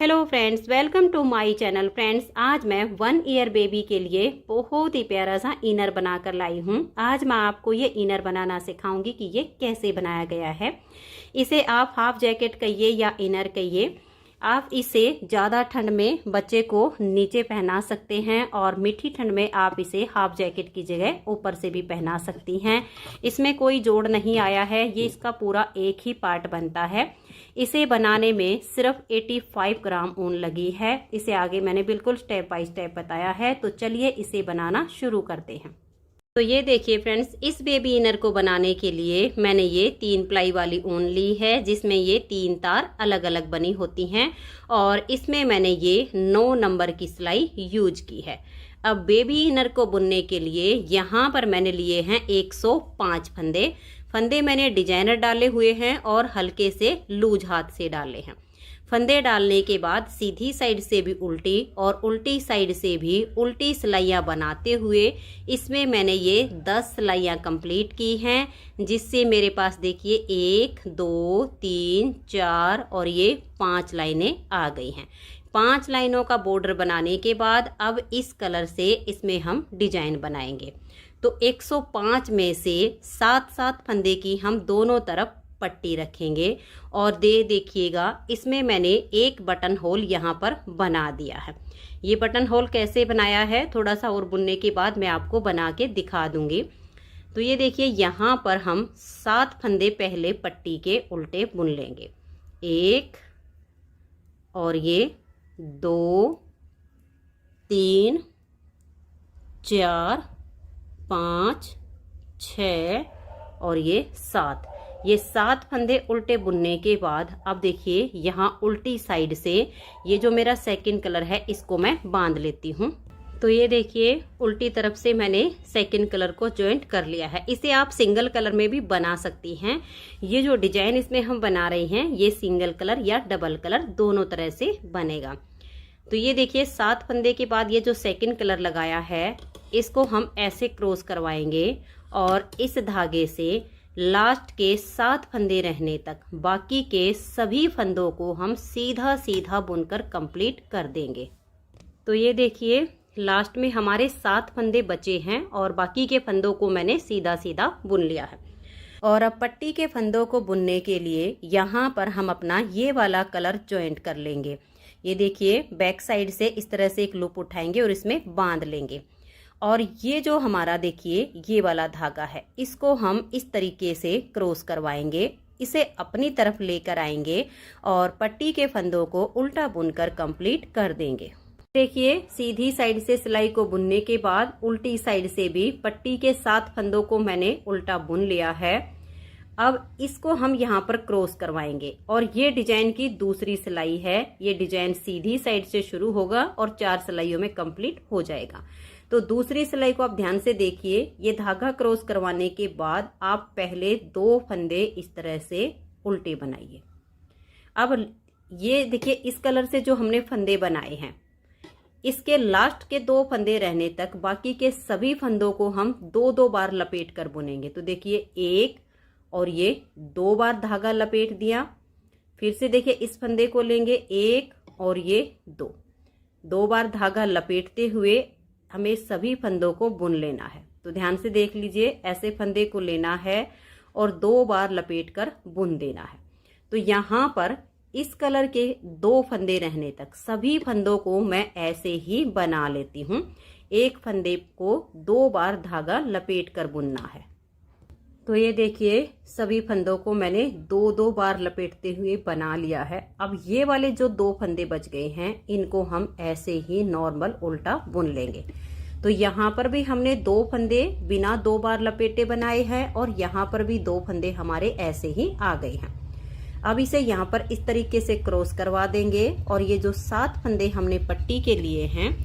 Hello friends, welcome to my channel. Friends, आज मैं 1 year baby के लिए बहुत ही प्यारा सा इनर बनाकर लाई हूँ। आज मैं आपको ये इनर बनाना सिखाऊंगी कि ये कैसे बनाया गया है। इसे आप हाफ जैकेट कहिए या इनर कहिए। आप इसे ज़्यादा ठंड में बच्चे को नीचे पहना सकते हैं और मीठी ठंड में आप इसे हाफ जैकेट की जगह ऊपर से भी पहना सकती हैं। इसमें कोई जोड़ नहीं आया है, ये इसका पूरा एक ही पार्ट बनता है। इसे बनाने में सिर्फ 85 ग्राम ऊन लगी है। इसे आगे मैंने बिल्कुल स्टेप बाय स्टेप बताया है, तो चलिए इसे बनाना शुरू करते हैं। तो ये देखिए फ्रेंड्स, इस बेबी इनर को बनाने के लिए मैंने ये 3 प्लाई वाली ऊन ली है, जिसमें ये 3 तार अलग अलग बनी होती हैं और इसमें मैंने ये 9 नंबर की सिलाई यूज की है। अब बेबी इनर को बुनने के लिए यहाँ पर मैंने लिए हैं 105 फंदे मैंने डिजाइनर डाले हुए हैं और हल्के से लूज हाथ से डाले हैं। फंदे डालने के बाद सीधी साइड से भी उल्टी और उल्टी साइड से भी उल्टी सिलाइयाँ बनाते हुए इसमें मैंने ये 10 सिलाइयाँ कंप्लीट की हैं, जिससे मेरे पास देखिए 1 2 3 4 और ये 5 लाइनें आ गई हैं। 5 लाइनों का बॉर्डर बनाने के बाद अब इस कलर से इसमें हम डिजाइन बनाएंगे। तो 105 में से 7-7 फंदे की हम दोनों तरफ पट्टी रखेंगे और देखिएगा इसमें मैंने एक बटन होल यहाँ पर बना दिया है। ये बटन होल कैसे बनाया है थोड़ा सा और बुनने के बाद मैं आपको बना के दिखा दूंगी। तो ये देखिए यहाँ पर हम 7 फंदे पहले पट्टी के उल्टे बुन लेंगे। 1 और ये 2 3 4 5 6 और ये 7। ये 7 फंदे उल्टे बुनने के बाद अब देखिए यहाँ उल्टी साइड से ये जो मेरा सेकंड कलर है इसको मैं बांध लेती हूँ। तो ये देखिए उल्टी तरफ से मैंने सेकंड कलर को जॉइंट कर लिया है। इसे आप सिंगल कलर में भी बना सकती हैं। ये जो डिजाइन इसमें हम बना रहे हैं ये सिंगल कलर या डबल कलर दोनों तरह से बनेगा। तो ये देखिए 7 फंदे के बाद ये जो सेकंड कलर लगाया है इसको हम ऐसे क्रॉस करवाएंगे और इस धागे से लास्ट के 7 फंदे रहने तक बाकी के सभी फंदों को हम सीधा सीधा बुनकर कंप्लीट कर देंगे। तो ये देखिए लास्ट में हमारे 7 फंदे बचे हैं और बाकी के फंदों को मैंने सीधा सीधा बुन लिया है। और अब पट्टी के फंदों को बुनने के लिए यहाँ पर हम अपना ये वाला कलर जॉइंट कर लेंगे। ये देखिए बैक साइड से इस तरह से एक लूप उठाएंगे और इसमें बांध लेंगे और ये जो हमारा देखिए ये वाला धागा है इसको हम इस तरीके से क्रॉस करवाएंगे। इसे अपनी तरफ लेकर आएंगे और पट्टी के फंदों को उल्टा बुनकर कंप्लीट कर देंगे। देखिए सीधी साइड से सिलाई को बुनने के बाद उल्टी साइड से भी पट्टी के 7 फंदों को मैंने उल्टा बुन लिया है। अब इसको हम यहाँ पर क्रॉस करवाएंगे और ये डिजाइन की दूसरी सिलाई है। ये डिजाइन सीधी साइड से शुरू होगा और 4 सिलाइयों में कंप्लीट हो जाएगा। तो दूसरी सिलाई को आप ध्यान से देखिए। ये धागा क्रॉस करवाने के बाद आप पहले 2 फंदे इस तरह से उल्टे बनाइए। अब ये देखिए इस कलर से जो हमने फंदे बनाए हैं इसके लास्ट के 2 फंदे रहने तक बाकी के सभी फंदों को हम 2-2 बार लपेट कर बुनेंगे। तो देखिए 1 और ये 2 बार धागा लपेट दिया। फिर से देखिए इस फंदे को लेंगे 1 और ये 2 बार धागा लपेटते हुए हमें सभी फंदों को बुन लेना है। तो ध्यान से देख लीजिए ऐसे फंदे को लेना है और 2 बार लपेट कर बुन देना है। तो यहाँ पर इस कलर के 2 फंदे रहने तक सभी फंदों को मैं ऐसे ही बना लेती हूँ। एक फंदे को 2 बार धागा लपेट कर बुनना है। तो ये देखिए सभी फंदों को मैंने 2-2 बार लपेटते हुए बना लिया है। अब ये वाले जो 2 फंदे बच गए हैं इनको हम ऐसे ही नॉर्मल उल्टा बुन लेंगे। तो यहाँ पर भी हमने 2 फंदे बिना 2 बार लपेटे बनाए हैं और यहाँ पर भी 2 फंदे हमारे ऐसे ही आ गए हैं। अब इसे यहाँ पर इस तरीके से क्रॉस करवा देंगे और ये जो 7 फंदे हमने पट्टी के लिए हैं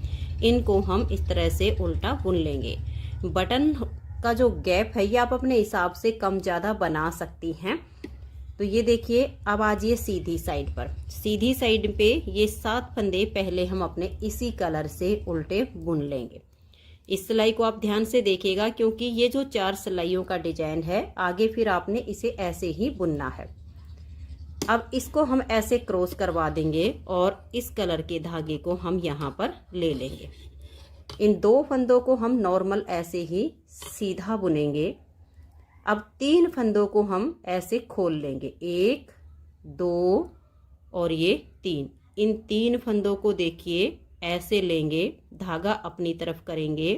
इनको हम इस तरह से उल्टा बुन लेंगे। बटन का जो गैप है ये आप अपने हिसाब से कम ज़्यादा बना सकती हैं। तो ये देखिए अब आ जाइए सीधी साइड पर। सीधी साइड पे ये 7 फंदे पहले हम अपने इसी कलर से उल्टे बुन लेंगे। इस सिलाई को आप ध्यान से देखिएगा क्योंकि ये जो 4 सिलाइयों का डिजाइन है आगे फिर आपने इसे ऐसे ही बुनना है। अब इसको हम ऐसे क्रॉस करवा देंगे और इस कलर के धागे को हम यहाँ पर ले लेंगे। इन 2 फंदों को हम नॉर्मल ऐसे ही सीधा बुनेंगे। अब 3 फंदों को हम ऐसे खोल लेंगे, 1 2 और ये 3। इन 3 फंदों को देखिए ऐसे लेंगे, धागा अपनी तरफ करेंगे।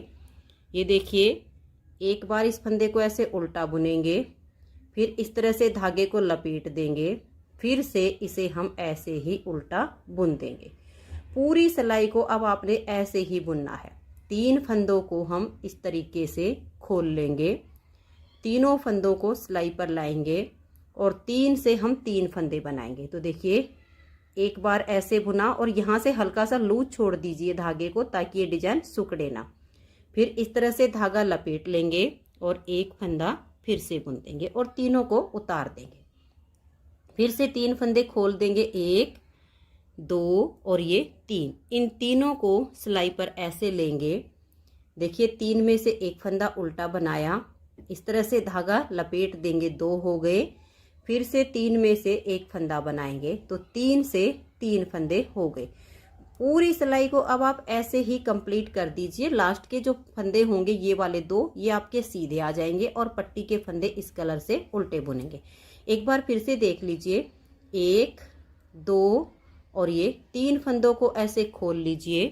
ये देखिए, एक बार इस फंदे को ऐसे उल्टा बुनेंगे, फिर इस तरह से धागे को लपेट देंगे, फिर से इसे हम ऐसे ही उल्टा बुन देंगे। पूरी सिलाई को अब आपने ऐसे ही बुनना है। 3 फंदों को हम इस तरीके से खोल लेंगे, तीनों फंदों को सिलाई पर लाएंगे और 3 से हम 3 फंदे बनाएंगे। तो देखिए, एक बार ऐसे बुना और यहाँ से हल्का सा लूज छोड़ दीजिए धागे को, ताकि ये डिजाइन सिकुड़े ना। फिर इस तरह से धागा लपेट लेंगे और एक फंदा फिर से बुन देंगे और तीनों को उतार देंगे। फिर से 3 फंदे खोल देंगे, 1 2 और ये 3। इन तीनों को सिलाई पर ऐसे लेंगे। देखिए, 3 में से एक फंदा उल्टा बनाया, इस तरह से धागा लपेट देंगे, 2 हो गए। फिर से 3 में से एक फंदा बनाएंगे, तो 3 से 3 फंदे हो गए। पूरी सिलाई को अब आप ऐसे ही कंप्लीट कर दीजिए। लास्ट के जो फंदे होंगे, ये वाले 2, ये आपके सीधे आ जाएंगे और पट्टी के फंदे इस कलर से उल्टे बुनेंगे। एक बार फिर से देख लीजिए, 1 2 और ये 3 फंदों को ऐसे खोल लीजिए,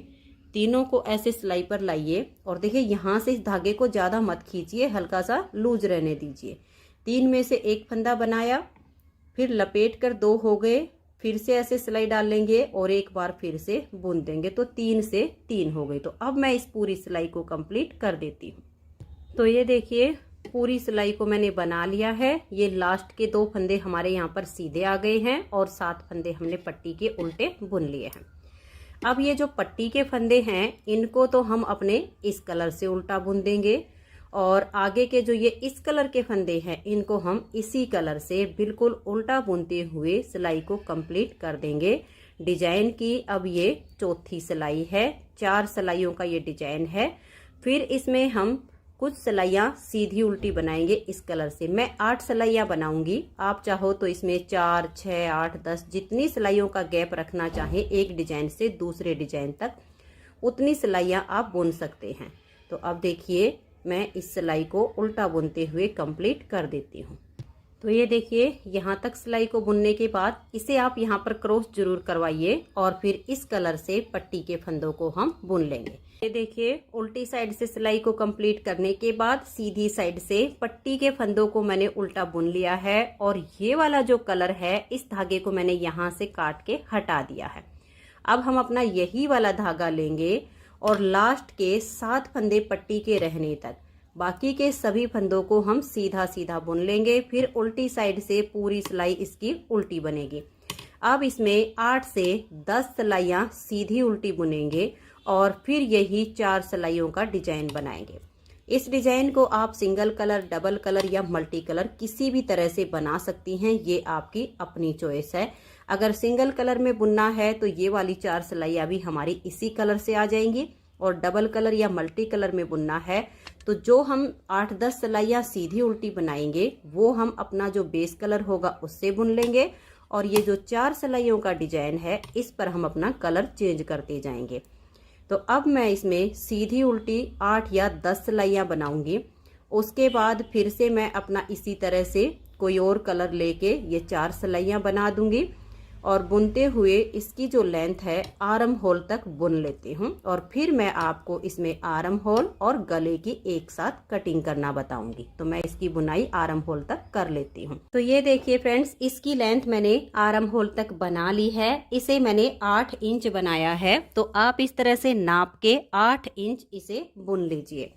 तीनों को ऐसे सिलाई पर लाइए और देखिए, यहाँ से इस धागे को ज़्यादा मत खींचिए, हल्का सा लूज रहने दीजिए। 3 में से एक फंदा बनाया, फिर लपेट कर 2 हो गए, फिर से ऐसे सिलाई डाल लेंगे और एक बार फिर से बुन देंगे, तो 3 से 3 हो गई। तो अब मैं इस पूरी सिलाई को कंप्लीट कर देती हूँ। तो ये देखिए, पूरी सिलाई को मैंने बना लिया है। ये लास्ट के 2 फंदे हमारे यहाँ पर सीधे आ गए हैं और 7 फंदे हमने पट्टी के उल्टे बुन लिए हैं। अब ये जो पट्टी के फंदे हैं, इनको तो हम अपने इस कलर से उल्टा बुन देंगे और आगे के जो ये इस कलर के फंदे हैं, इनको हम इसी कलर से बिल्कुल उल्टा बुनते हुए सिलाई को कंप्लीट कर देंगे डिजाइन की। अब ये चौथी सिलाई है, 4 सिलाइयों का ये डिजाइन है। फिर इसमें हम कुछ सिलाइयाँ सीधी उल्टी बनाएंगे इस कलर से। मैं 8 सिलाइयाँ बनाऊंगी, आप चाहो तो इसमें 4 6 8 10 जितनी सिलाइयों का गैप रखना चाहे एक डिजाइन से दूसरे डिजाइन तक, उतनी सिलाइयाँ आप बुन सकते हैं। तो अब देखिए, मैं इस सिलाई को उल्टा बुनते हुए कंप्लीट कर देती हूँ। तो ये देखिए, यहाँ तक सिलाई को बुनने के बाद इसे आप यहाँ पर क्रॉस जरूर करवाइए और फिर इस कलर से पट्टी के फंदों को हम बुन लेंगे। ये देखिए, उल्टी साइड से सिलाई को कंप्लीट करने के बाद सीधी साइड से पट्टी के फंदों को मैंने उल्टा बुन लिया है और ये वाला जो कलर है, इस धागे को मैंने यहाँ से काट के हटा दिया है। अब हम अपना यही वाला धागा लेंगे और लास्ट के 7 फंदे पट्टी के रहने तक बाकी के सभी फंदों को हम सीधा सीधा बुन लेंगे। फिर उल्टी साइड से पूरी सिलाई इसकी उल्टी बनेगी। अब इसमें 8 से 10 सिलाइयाँ सीधी उल्टी बुनेंगे और फिर यही 4 सिलाइयों का डिजाइन बनाएंगे। इस डिजाइन को आप सिंगल कलर, डबल कलर या मल्टी कलर किसी भी तरह से बना सकती हैं, ये आपकी अपनी चॉइस है। अगर सिंगल कलर में बुनना है तो ये वाली 4 सिलाइयाँ भी हमारी इसी कलर से आ जाएंगी और डबल कलर या मल्टी कलर में बुनना है तो जो हम 8-10 सिलाइयाँ सीधी उल्टी बनाएंगे वो हम अपना जो बेस कलर होगा उससे बुन लेंगे और ये जो 4 सिलाइयों का डिजाइन है इस पर हम अपना कलर चेंज करते जाएंगे। तो अब मैं इसमें सीधी उल्टी 8 या 10 सिलाइयाँ बनाऊंगी। उसके बाद फिर से मैं अपना इसी तरह से कोई और कलर लेके ये 4 सिलाइयाँ बना दूंगी और बुनते हुए इसकी जो लेंथ है आर्म होल तक बुन लेती हूँ और फिर मैं आपको इसमें आर्म होल और गले की एक साथ कटिंग करना बताऊंगी। तो मैं इसकी बुनाई आर्म होल तक कर लेती हूँ। तो ये देखिए फ्रेंड्स, इसकी लेंथ मैंने आर्म होल तक बना ली है। इसे मैंने 8 इंच बनाया है, तो आप इस तरह से नाप के 8 इंच इसे बुन लीजिए।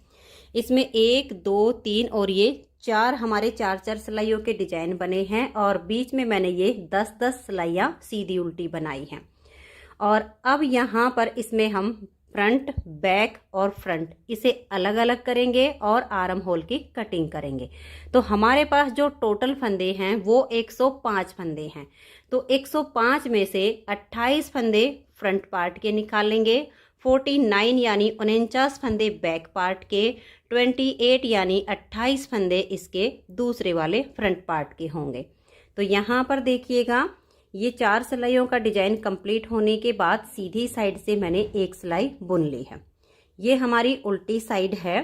इसमें 1 2 3 और ये 4 हमारे 4-4 सिलाइयों के डिजाइन बने हैं और बीच में मैंने ये 10-10 सिलाइयाँ सीधी उल्टी बनाई हैं। और अब यहाँ पर इसमें हम फ्रंट, बैक और फ्रंट इसे अलग अलग करेंगे और आर्म होल की कटिंग करेंगे। तो हमारे पास जो टोटल फंदे हैं वो 105 फंदे हैं। तो 105 में से 28 फंदे फ्रंट पार्ट के निकालेंगे, 49 यानी 49 फंदे बैक पार्ट के, 28 यानी 28 फंदे इसके दूसरे वाले फ्रंट पार्ट के होंगे। तो यहाँ पर देखिएगा, ये 4 सिलाइयों का डिजाइन कंप्लीट होने के बाद सीधी साइड से मैंने एक सिलाई बुन ली है। ये हमारी उल्टी साइड है।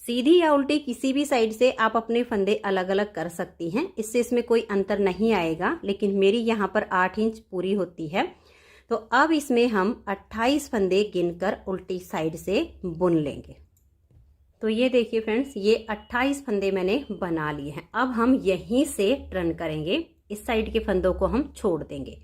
सीधी या उल्टी किसी भी साइड से आप अपने फंदे अलग अलग कर सकती हैं, इससे इसमें कोई अंतर नहीं आएगा, लेकिन मेरी यहाँ पर 8 इंच पूरी होती है। तो अब इसमें हम 28 फंदे गिनकर उल्टी साइड से बुन लेंगे। तो ये देखिए फ्रेंड्स, ये 28 फंदे मैंने बना लिए हैं। अब हम यहीं से टर्न करेंगे, इस साइड के फंदों को हम छोड़ देंगे,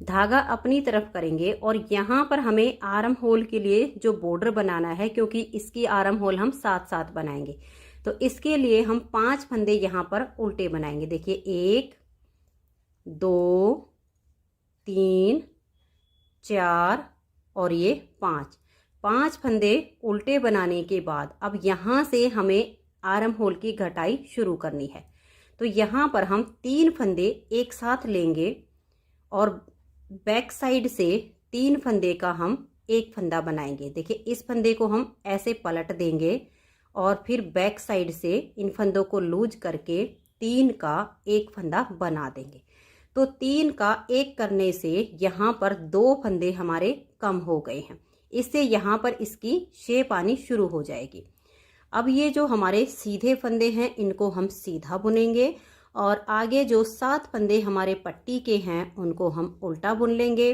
धागा अपनी तरफ करेंगे और यहाँ पर हमें आर्म होल के लिए जो बॉर्डर बनाना है, क्योंकि इसकी आर्म होल हम साथ साथ बनाएंगे, तो इसके लिए हम 5 फंदे यहाँ पर उल्टे बनाएंगे। देखिए 1 2 3 4 और ये 5 फंदे उल्टे बनाने के बाद अब यहाँ से हमें आर्म होल की घटाई शुरू करनी है। तो यहाँ पर हम 3 फंदे एक साथ लेंगे और बैक साइड से 3 फंदे का हम एक फंदा बनाएंगे। देखिए इस फंदे को हम ऐसे पलट देंगे और फिर बैक साइड से इन फंदों को लूज करके 3 का एक फंदा बना देंगे। तो 3 का एक करने से यहाँ पर 2 फंदे हमारे कम हो गए हैं, इससे यहाँ पर इसकी शेप आनी शुरू हो जाएगी। अब ये जो हमारे सीधे फंदे हैं इनको हम सीधा बुनेंगे और आगे जो 7 फंदे हमारे पट्टी के हैं उनको हम उल्टा बुन लेंगे।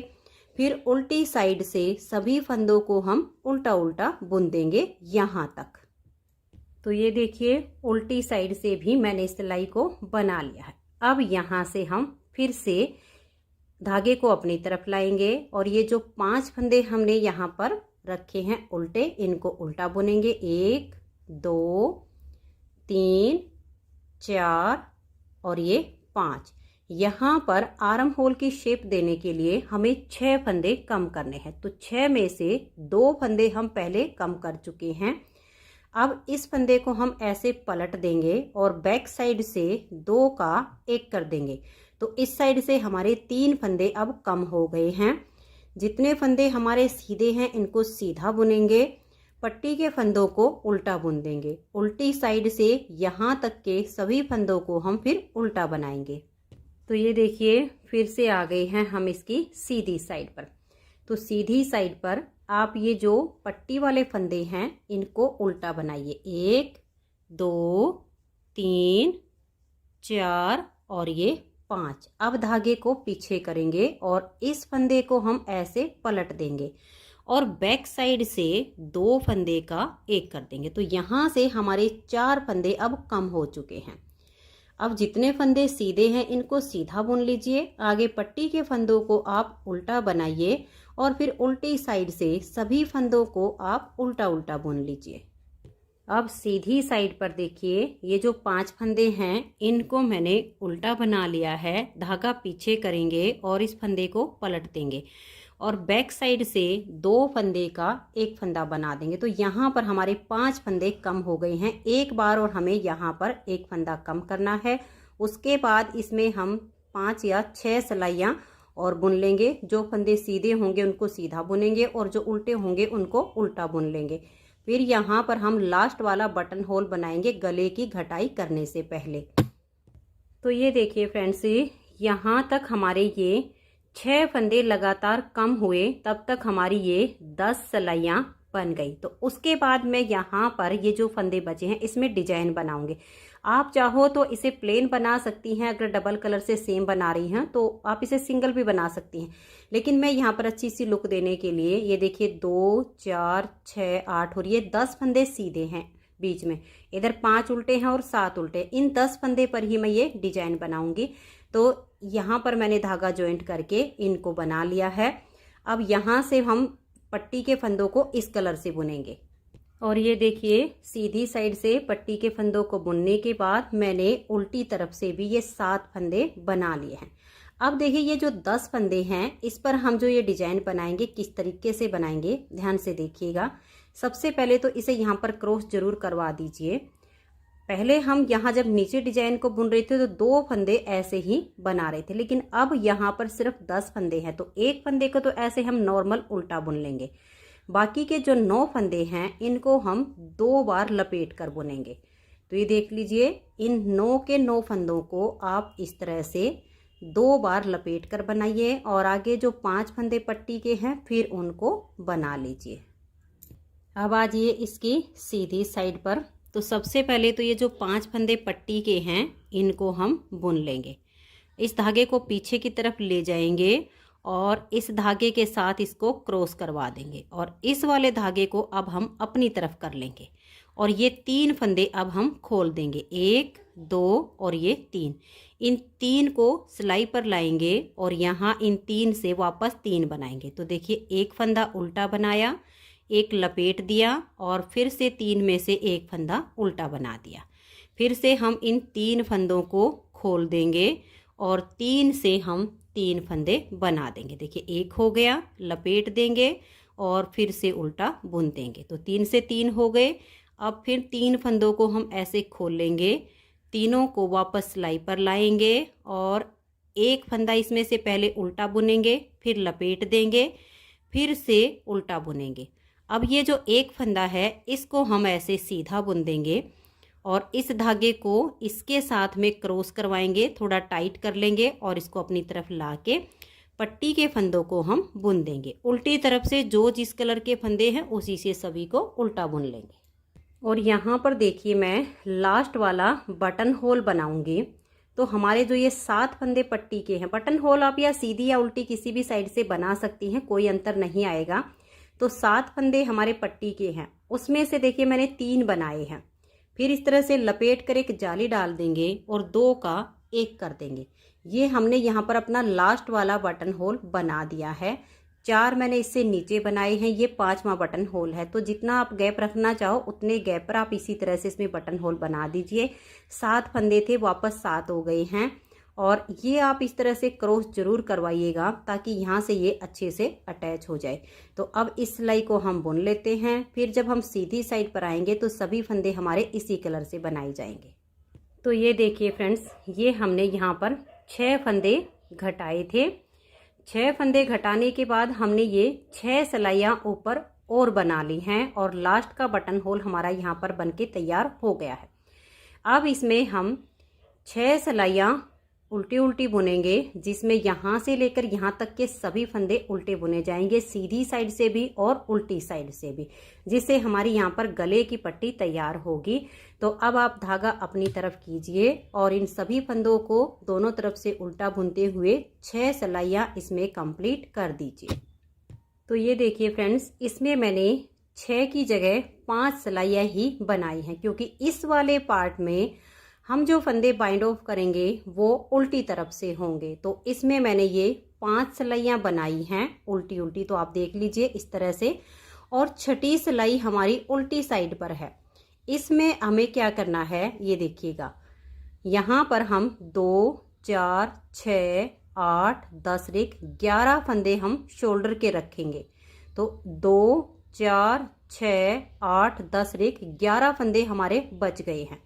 फिर उल्टी साइड से सभी फंदों को हम उल्टा उल्टा बुन देंगे यहाँ तक। तो ये देखिए उल्टी साइड से भी मैंने सिलाई को बना लिया है। अब यहाँ से हम फिर से धागे को अपनी तरफ लाएंगे और ये जो 5 फंदे हमने यहाँ पर रखे हैं उल्टे, इनको उल्टा बुनेंगे। 1 2 3 4 और ये 5। यहाँ पर आर्म होल की शेप देने के लिए हमें 6 फंदे कम करने हैं, तो 6 में से 2 फंदे हम पहले कम कर चुके हैं। अब इस फंदे को हम ऐसे पलट देंगे और बैक साइड से 2 का एक कर देंगे, तो इस साइड से हमारे 3 फंदे अब कम हो गए हैं। जितने फंदे हमारे सीधे हैं इनको सीधा बुनेंगे, पट्टी के फंदों को उल्टा बुन देंगे। उल्टी साइड से यहाँ तक के सभी फंदों को हम फिर उल्टा बनाएंगे। तो ये देखिए फिर से आ गए हैं हम इसकी सीधी साइड पर। तो सीधी साइड पर आप ये जो पट्टी वाले फंदे हैं इनको उल्टा बनाइए। 1 2 3 4 और ये 5। अब धागे को पीछे करेंगे और इस फंदे को हम ऐसे पलट देंगे और बैक साइड से 2 फंदे का एक कर देंगे। तो यहाँ से हमारे 4 फंदे अब कम हो चुके हैं। अब जितने फंदे सीधे हैं इनको सीधा बुन लीजिए, आगे पट्टी के फंदों को आप उल्टा बनाइए और फिर उल्टी साइड से सभी फंदों को आप उल्टा उल्टा बुन लीजिए। अब सीधी साइड पर देखिए ये जो 5 फंदे हैं इनको मैंने उल्टा बना लिया है। धागा पीछे करेंगे और इस फंदे को पलट देंगे और बैक साइड से 2 फंदे का एक फंदा बना देंगे। तो यहाँ पर हमारे 5 फंदे कम हो गए हैं एक बार और हमें यहाँ पर एक फंदा कम करना है। उसके बाद इसमें हम 5 या 6 सिलाइयाँ और बुन लेंगे। जो फंदे सीधे होंगे उनको सीधा बुनेंगे और जो उल्टे होंगे उनको उल्टा बुन लेंगे। फिर यहाँ पर हम लास्ट वाला बटन होल बनाएंगे गले की घटाई करने से पहले। तो ये देखिए फ्रेंड्स, यहाँ तक हमारे ये 6 फंदे लगातार कम हुए, तब तक हमारी ये 10 सिलाइयाँ बन गई। तो उसके बाद मैं यहाँ पर ये जो फंदे बचे हैं इसमें डिजाइन बनाऊंगी। आप चाहो तो इसे प्लेन बना सकती हैं, अगर डबल कलर से सेम बना रही हैं तो आप इसे सिंगल भी बना सकती हैं, लेकिन मैं यहाँ पर अच्छी सी लुक देने के लिए ये देखिए 2 4 6 8 और ये 10 फंदे सीधे हैं बीच में, इधर 5 उल्टे हैं और 7 उल्टे। इन 10 फंदे पर ही मैं ये डिजाइन बनाऊंगी। तो यहाँ पर मैंने धागा ज्वाइंट करके इनको बना लिया है। अब यहाँ से हम पट्टी के फंदों को इस कलर से बुनेंगे और ये देखिए सीधी साइड से पट्टी के फंदों को बुनने के बाद मैंने उल्टी तरफ से भी ये 7 फंदे बना लिए हैं। अब देखिए ये जो 10 फंदे हैं इस पर हम जो ये डिजाइन बनाएंगे किस तरीके से बनाएंगे ध्यान से देखिएगा। सबसे पहले तो इसे यहाँ पर क्रॉस जरूर करवा दीजिए। पहले हम यहाँ जब नीचे डिजाइन को बुन रहे थे तो 2 फंदे ऐसे ही बना रहे थे, लेकिन अब यहाँ पर सिर्फ 10 फंदे हैं तो एक फंदे को तो ऐसे हम नॉर्मल उल्टा बुन लेंगे। बाकी के जो 9 फंदे हैं इनको हम 2 बार लपेट कर बुनेंगे। तो ये देख लीजिए इन 9 के 9 फंदों को आप इस तरह से 2 बार लपेट कर बनाइए और आगे जो 5 फंदे पट्टी के हैं फिर उनको बना लीजिए। अब आ जाइए इसकी सीधी साइड पर। तो सबसे पहले तो ये जो 5 फंदे पट्टी के हैं इनको हम बुन लेंगे। इस धागे को पीछे की तरफ ले जाएंगे और इस धागे के साथ इसको क्रॉस करवा देंगे और इस वाले धागे को अब हम अपनी तरफ कर लेंगे और ये 3 फंदे अब हम खोल देंगे, 1 2 और ये 3। इन 3 को सिलाई पर लाएंगे और यहाँ इन 3 से वापस 3 बनाएंगे। तो देखिए एक फंदा उल्टा बनाया, एक लपेट दिया और फिर से 3 में से एक फंदा उल्टा बना दिया। फिर से हम इन 3 फंदों को खोल देंगे और 3 से हम 3 फंदे बना देंगे। देखिए एक हो गया, लपेट देंगे और फिर से उल्टा बुन देंगे। तो 3 से 3 हो गए। अब फिर 3 फंदों को हम ऐसे खोल लेंगे, तीनों को वापस सिलाई पर लाएंगे और एक फंदा इसमें से पहले उल्टा बुनेंगे, फिर लपेट देंगे, फिर से उल्टा बुनेंगे। अब ये जो एक फंदा है इसको हम ऐसे सीधा बुन देंगे और इस धागे को इसके साथ में क्रॉस करवाएंगे, थोड़ा टाइट कर लेंगे और इसको अपनी तरफ ला के पट्टी के फंदों को हम बुन देंगे। उल्टी तरफ से जो जिस कलर के फंदे हैं उसी से सभी को उल्टा बुन लेंगे। और यहाँ पर देखिए मैं लास्ट वाला बटन होल बनाऊंगी। तो हमारे जो ये 7 फंदे पट्टी के हैं, बटन होल आप या सीधी या उल्टी किसी भी साइड से बना सकती हैं, कोई अंतर नहीं आएगा। तो 7 फंदे हमारे पट्टी के हैं, उसमें से देखिए मैंने 3 बनाए हैं। फिर इस तरह से लपेट कर एक जाली डाल देंगे और 2 का 1 कर देंगे। ये हमने यहाँ पर अपना लास्ट वाला बटन होल बना दिया है। 4 मैंने इससे नीचे बनाए हैं, ये 5वां बटन होल है। तो जितना आप गैप रखना चाहो उतने गैप पर आप इसी तरह से इसमें बटन होल बना दीजिए। 7 फंदे थे, वापस 7 हो गए हैं। और ये आप इस तरह से क्रॉस जरूर करवाइएगा ताकि यहाँ से ये अच्छे से अटैच हो जाए। तो अब इस सिलाई को हम बुन लेते हैं। फिर जब हम सीधी साइड पर आएंगे तो सभी फंदे हमारे इसी कलर से बनाए जाएंगे। तो ये देखिए फ्रेंड्स, ये हमने यहाँ पर 6 फंदे घटाए थे। 6 फंदे घटाने के बाद हमने ये 6 सिलाइयाँ ऊपर और बना ली हैं और लास्ट का बटन होल हमारा यहाँ पर बनके तैयार हो गया है। अब इसमें हम 6 सिलाइयाँ उल्टी उल्टी बुनेंगे, जिसमें यहाँ से लेकर यहाँ तक के सभी फंदे उल्टे बुने जाएंगे, सीधी साइड से भी और उल्टी साइड से भी, जिससे हमारी यहाँ पर गले की पट्टी तैयार होगी। तो अब आप धागा अपनी तरफ कीजिए और इन सभी फंदों को दोनों तरफ से उल्टा बुनते हुए 6 सिलाइयाँ इसमें कंप्लीट कर दीजिए। तो ये देखिए फ्रेंड्स, इसमें मैंने 6 की जगह 5 सिलाइयाँ ही बनाई हैं, क्योंकि इस वाले पार्ट में हम जो फंदे बाइंड ऑफ करेंगे वो उल्टी तरफ से होंगे। तो इसमें मैंने ये 5 सिलाइयाँ बनाई हैं उल्टी उल्टी, तो आप देख लीजिए इस तरह से। और 6ठी सिलाई हमारी उल्टी साइड पर है। इसमें हमें क्या करना है ये देखिएगा, यहाँ पर हम 2 4 6 8 10 11 फंदे हम शोल्डर के रखेंगे। तो 2 4 6 8 10 11 फंदे हमारे बच गए हैं।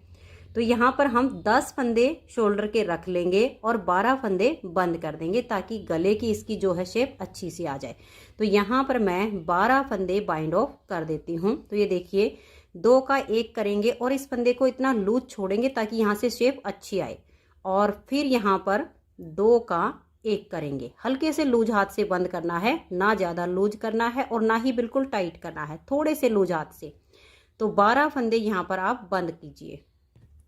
तो यहाँ पर हम 10 फंदे शोल्डर के रख लेंगे और 12 फंदे बंद कर देंगे ताकि गले की इसकी जो है शेप अच्छी सी आ जाए। तो यहाँ पर मैं 12 फंदे बाइंड ऑफ कर देती हूँ। तो ये देखिए 2 का 1 करेंगे और इस फंदे को इतना लूज छोड़ेंगे ताकि यहाँ से शेप अच्छी आए। और फिर यहाँ पर 2 का 1 करेंगे। हल्के से लूज हाथ से बंद करना है, ना ज़्यादा लूज करना है और ना ही बिल्कुल टाइट करना है, थोड़े से लूज हाथ से। तो 12 फंदे यहाँ पर आप बंद कीजिए।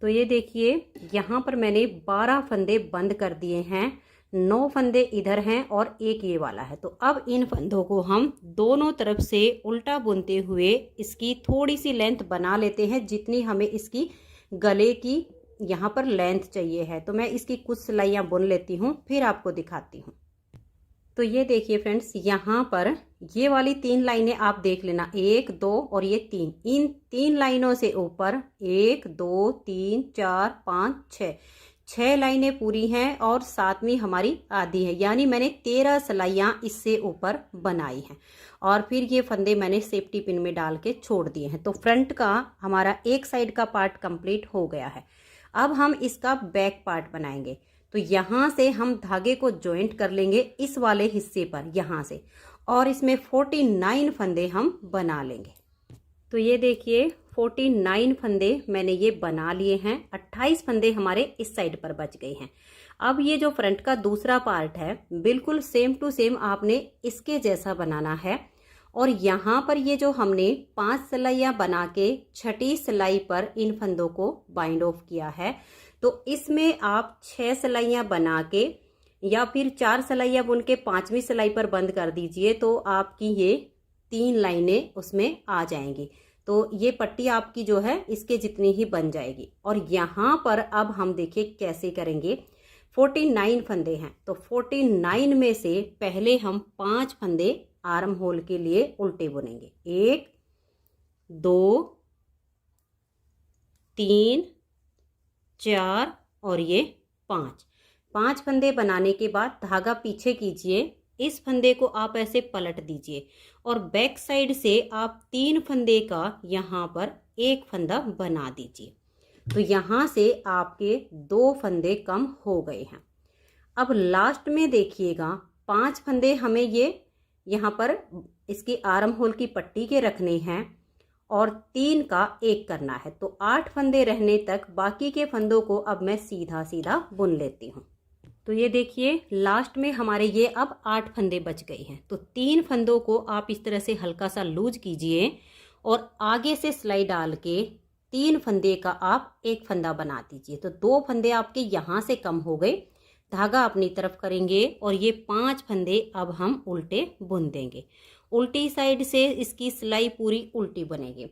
तो ये देखिए यहाँ पर मैंने 12 फंदे बंद कर दिए हैं, 9 फंदे इधर हैं और 1 ये वाला है। तो अब इन फंदों को हम दोनों तरफ से उल्टा बुनते हुए इसकी थोड़ी सी लेंथ बना लेते हैं, जितनी हमें इसकी गले की यहाँ पर लेंथ चाहिए है। तो मैं इसकी कुछ सिलाइयाँ बुन लेती हूँ, फिर आपको दिखाती हूँ। तो ये देखिए फ्रेंड्स, यहाँ पर ये वाली 3 लाइनें आप देख लेना, 1 2 और ये 3। इन 3 लाइनों से ऊपर 1 2 3 4 5 6 लाइनें पूरी हैं और 7वीं हमारी आधी है, यानी मैंने 13 सिलाइयाँ इससे ऊपर बनाई हैं। और फिर ये फंदे मैंने सेफ्टी पिन में डाल के छोड़ दिए हैं। तो फ्रंट का हमारा एक साइड का पार्ट कंप्लीट हो गया है। अब हम इसका बैक पार्ट बनाएंगे। तो यहाँ से हम धागे को जॉइंट कर लेंगे इस वाले हिस्से पर यहाँ से, और इसमें 49 फंदे हम बना लेंगे। तो ये देखिए 49 फंदे मैंने ये बना लिए हैं। 28 फंदे हमारे इस साइड पर बच गए हैं। अब ये जो फ्रंट का दूसरा पार्ट है बिल्कुल सेम टू सेम आपने इसके जैसा बनाना है। और यहाँ पर ये जो हमने 5 सिलाइयाँ बना के छठी सिलाई पर इन फंदों को बाइंड ऑफ किया है, तो इसमें आप 6 सिलाइयाँ बना के या फिर 4 सिलाइयाँ बुन के 5वीं सिलाई पर बंद कर दीजिए, तो आपकी ये 3 लाइनें उसमें आ जाएंगी। तो ये पट्टी आपकी जो है इसके जितनी ही बन जाएगी। और यहाँ पर अब हम देखिए कैसे करेंगे। 49 फंदे हैं, तो 49 में से पहले हम 5 फंदे आर्म होल के लिए उल्टे बुनेंगे। 1 2 3 4 और ये 5 फंदे बनाने के बाद धागा पीछे कीजिए, इस फंदे को आप ऐसे पलट दीजिए और बैक साइड से आप 3 फंदे का यहाँ पर एक फंदा बना दीजिए। तो यहाँ से आपके 2 फंदे कम हो गए हैं। अब लास्ट में देखिएगा 5 फंदे हमें ये यहाँ पर इसकी आर्म होल की पट्टी के रखने हैं और 3 का एक करना है, तो 8 फंदे रहने तक बाकी के फंदों को अब मैं सीधा सीधा बुन लेती हूँ। तो ये देखिए लास्ट में हमारे ये अब 8 फंदे बच गए हैं। तो 3 फंदों को आप इस तरह से हल्का सा लूज कीजिए और आगे से सिलाई डाल के 3 फंदे का आप एक फंदा बना दीजिए। तो 2 फंदे आपके यहाँ से कम हो गए, धागा अपनी तरफ करेंगे और ये 5 फंदे अब हम उल्टे बुन देंगे। उल्टी साइड से इसकी सिलाई पूरी उल्टी बनेगी।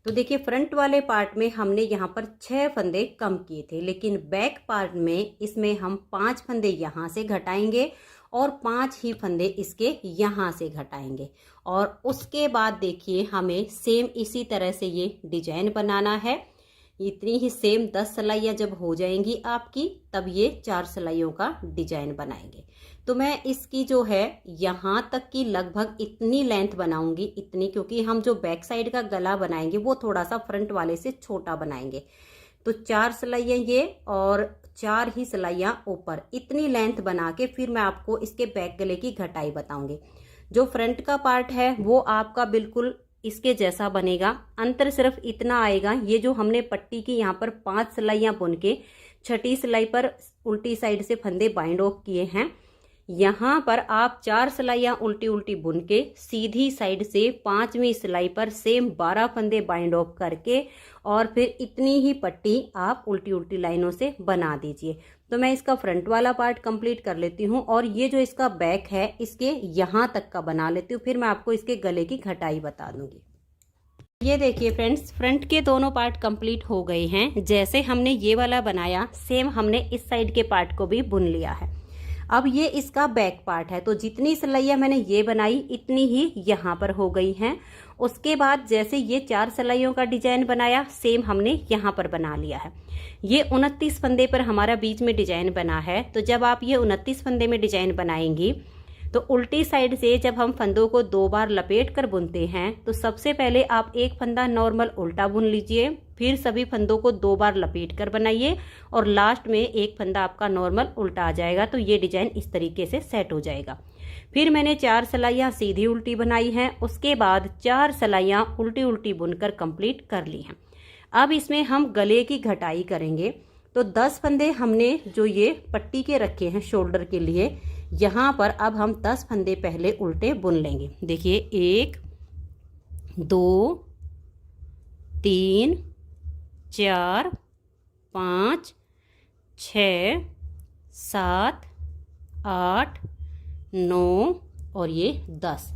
तो देखिए फ्रंट वाले पार्ट में हमने यहाँ पर 6 फंदे कम किए थे, लेकिन बैक पार्ट में इसमें हम 5 फंदे यहाँ से घटाएंगे और 5 ही फंदे इसके यहाँ से घटाएंगे। और उसके बाद देखिए हमें सेम इसी तरह से ये डिजाइन बनाना है। इतनी ही सेम 10 सिलाइयाँ जब हो जाएंगी आपकी, तब ये 4 सिलाइयों का डिजाइन बनाएंगे। तो मैं इसकी जो है यहाँ तक की लगभग इतनी लेंथ बनाऊंगी, इतनी, क्योंकि हम जो बैक साइड का गला बनाएंगे वो थोड़ा सा फ्रंट वाले से छोटा बनाएंगे। तो 4 सिलाइयाँ ये और 4 ही सिलाइयाँ ऊपर, इतनी लेंथ बना के फिर मैं आपको इसके बैक गले की घटाई बताऊंगी। जो फ्रंट का पार्ट है वो आपका बिल्कुल इसके जैसा बनेगा, अंतर सिर्फ इतना आएगा, ये जो हमने पट्टी की यहाँ पर 5 सिलाइयाँ बुन के छठी सिलाई पर उल्टी साइड से फंदे बाइंड ऑफ किए हैं, यहाँ पर आप 4 सिलाइयाँ उल्टी उल्टी बुन के सीधी साइड से 5वीं सिलाई पर सेम 12 फंदे बाइंड ऑफ करके और फिर इतनी ही पट्टी आप उल्टी उल्टी लाइनों से बना दीजिए। तो मैं इसका फ्रंट वाला पार्ट कंप्लीट कर लेती हूँ और ये जो इसका बैक है इसके यहाँ तक का बना लेती हूँ, फिर मैं आपको इसके गले की घटाई बता दूंगी। ये देखिए फ्रेंड्स, फ्रंट के दोनों पार्ट कंप्लीट हो गए हैं। जैसे हमने ये वाला बनाया सेम हमने इस साइड के पार्ट को भी बुन लिया है। अब ये इसका बैक पार्ट है, तो जितनी सिलाइयाँ मैंने ये बनाई इतनी ही यहाँ पर हो गई हैं। उसके बाद जैसे ये 4 सिलाइयों का डिजाइन बनाया सेम हमने यहाँ पर बना लिया है। ये 29 फंदे पर हमारा बीच में डिजाइन बना है। तो जब आप ये 29 फंदे में डिजाइन बनाएंगी तो उल्टी साइड से जब हम फंदों को 2 बार लपेट कर बुनते हैं तो सबसे पहले आप एक फंदा नॉर्मल उल्टा बुन लीजिए, फिर सभी फंदों को 2 बार लपेट कर बनाइए और लास्ट में एक फंदा आपका नॉर्मल उल्टा आ जाएगा। तो ये डिजाइन इस तरीके से सेट हो जाएगा। फिर मैंने 4 सिलाइयाँ सीधी उल्टी बनाई हैं, उसके बाद 4 सिलाइयाँ उल्टी उल्टी बुनकर कंप्लीट कर ली हैं। अब इसमें हम गले की घटाई करेंगे। तो 10 फंदे हमने जो ये पट्टी के रखे हैं शोल्डर के लिए, यहाँ पर अब हम 10 फंदे पहले उल्टे बुन लेंगे। देखिए 1 2 3 4 5 6 7 8 9 और ये 10।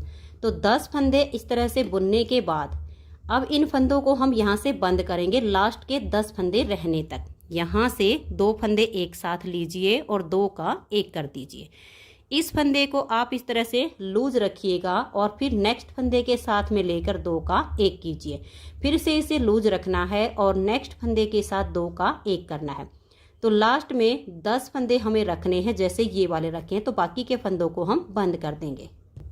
तो 10 फंदे इस तरह से बुनने के बाद अब इन फंदों को हम यहाँ से बंद करेंगे लास्ट के 10 फंदे रहने तक। यहाँ से 2 फंदे एक साथ लीजिए और 2 का एक कर दीजिए। इस फंदे को आप इस तरह से लूज रखिएगा और फिर नेक्स्ट फंदे के साथ में लेकर 2 का एक कीजिए। फिर से इसे लूज रखना है और नेक्स्ट फंदे के साथ 2 का एक करना है। तो लास्ट में 10 फंदे हमें रखने हैं जैसे ये वाले रखे हैं, तो बाकी के फंदों को हम बंद कर देंगे।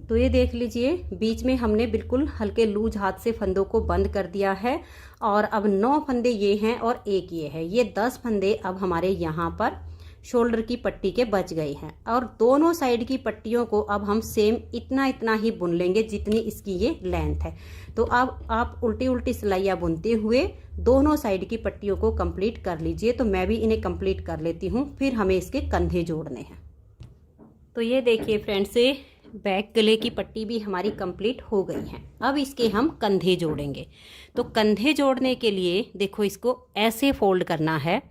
तो ये देख लीजिए बीच में हमने बिल्कुल हल्के लूज हाथ से फंदों को बंद कर दिया है और अब 9 फंदे ये हैं और एक ये है। ये 10 फंदे अब हमारे यहाँ पर शोल्डर की पट्टी के बच गए हैं। और दोनों साइड की पट्टियों को अब हम सेम इतना इतना ही बुन लेंगे जितनी इसकी ये लेंथ है। तो अब आप उल्टी उल्टी सिलाइयाँ बुनते हुए दोनों साइड की पट्टियों को कंप्लीट कर लीजिए। तो मैं भी इन्हें कंप्लीट कर लेती हूँ, फिर हमें इसके कंधे जोड़ने हैं। तो ये देखिए फ्रेंड्स, बैक गले की पट्टी भी हमारी कंप्लीट हो गई है। अब इसके हम कंधे जोड़ेंगे। तो कंधे जोड़ने के लिए देखो, इसको ऐसे फोल्ड करना है,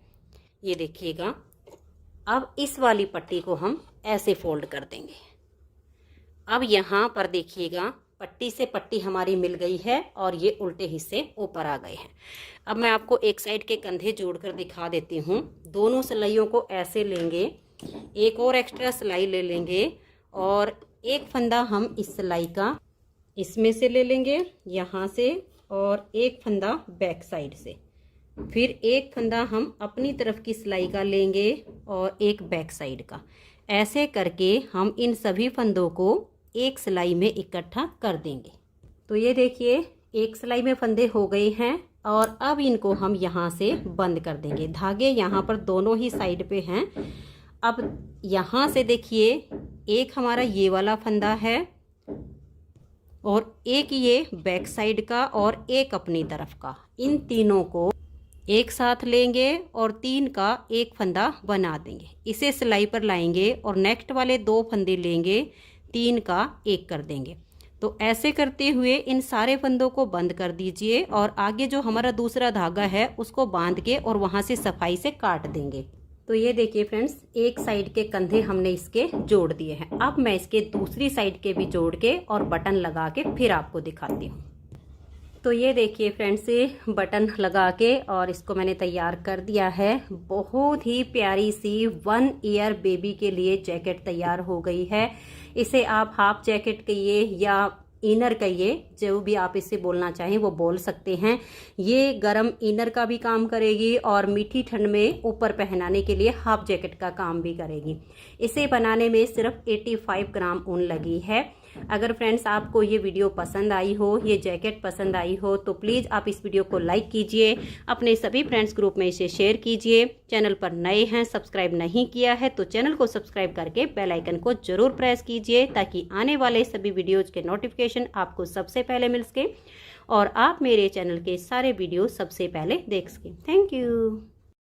ये देखिएगा। अब इस वाली पट्टी को हम ऐसे फोल्ड कर देंगे। अब यहाँ पर देखिएगा, पट्टी से पट्टी हमारी मिल गई है और ये उल्टे हिस्से ऊपर आ गए हैं। अब मैं आपको एक साइड के कंधे जोड़कर दिखा देती हूँ। दोनों सिलाइयों को ऐसे लेंगे, एक और एक्स्ट्रा सिलाई ले लेंगे और एक फंदा हम इस सिलाई का इसमें से ले लेंगे यहाँ से, और एक फंदा बैक साइड से। फिर एक फंदा हम अपनी तरफ की सिलाई का लेंगे और एक बैक साइड का। ऐसे करके हम इन सभी फंदों को एक सिलाई में इकट्ठा कर देंगे। तो ये देखिए, एक सिलाई में फंदे हो गए हैं और अब इनको हम यहाँ से बंद कर देंगे। धागे यहाँ पर दोनों ही साइड पे हैं। अब यहाँ से देखिए, एक हमारा ये वाला फंदा है और एक ये बैक साइड का और एक अपनी तरफ का। इन तीनों को एक साथ लेंगे और 3 का एक फंदा बना देंगे। इसे सिलाई पर लाएंगे और नेक्स्ट वाले 2 फंदे लेंगे, 3 का एक कर देंगे। तो ऐसे करते हुए इन सारे फंदों को बंद कर दीजिए और आगे जो हमारा दूसरा धागा है उसको बांध के और वहाँ से सफाई से काट देंगे। तो ये देखिए फ्रेंड्स, एक साइड के कंधे हमने इसके जोड़ दिए हैं। अब मैं इसके दूसरी साइड के भी जोड़ के और बटन लगा के फिर आपको दिखाती हूँ। तो ये देखिए फ्रेंड्स, बटन लगा के और इसको मैंने तैयार कर दिया है। बहुत ही प्यारी सी 1 ईयर बेबी के लिए जैकेट तैयार हो गई है। इसे आप हाफ जैकेट कहिए या इनर कहिए, जो भी आप इसे बोलना चाहें वो बोल सकते हैं। ये गरम इनर का भी काम करेगी और मीठी ठंड में ऊपर पहनाने के लिए हाफ जैकेट का काम भी करेगी। इसे बनाने में सिर्फ 85 ग्राम ऊन लगी है। अगर फ्रेंड्स आपको ये वीडियो पसंद आई हो, ये जैकेट पसंद आई हो, तो प्लीज़ आप इस वीडियो को लाइक कीजिए, अपने सभी फ्रेंड्स ग्रुप में इसे शेयर कीजिए। चैनल पर नए हैं, सब्सक्राइब नहीं किया है तो चैनल को सब्सक्राइब करके बेल आइकन को जरूर प्रेस कीजिए, ताकि आने वाले सभी वीडियोज़ के नोटिफिकेशन आपको सबसे पहले मिल सके और आप मेरे चैनल के सारे वीडियो सबसे पहले देख सकें। Thank you.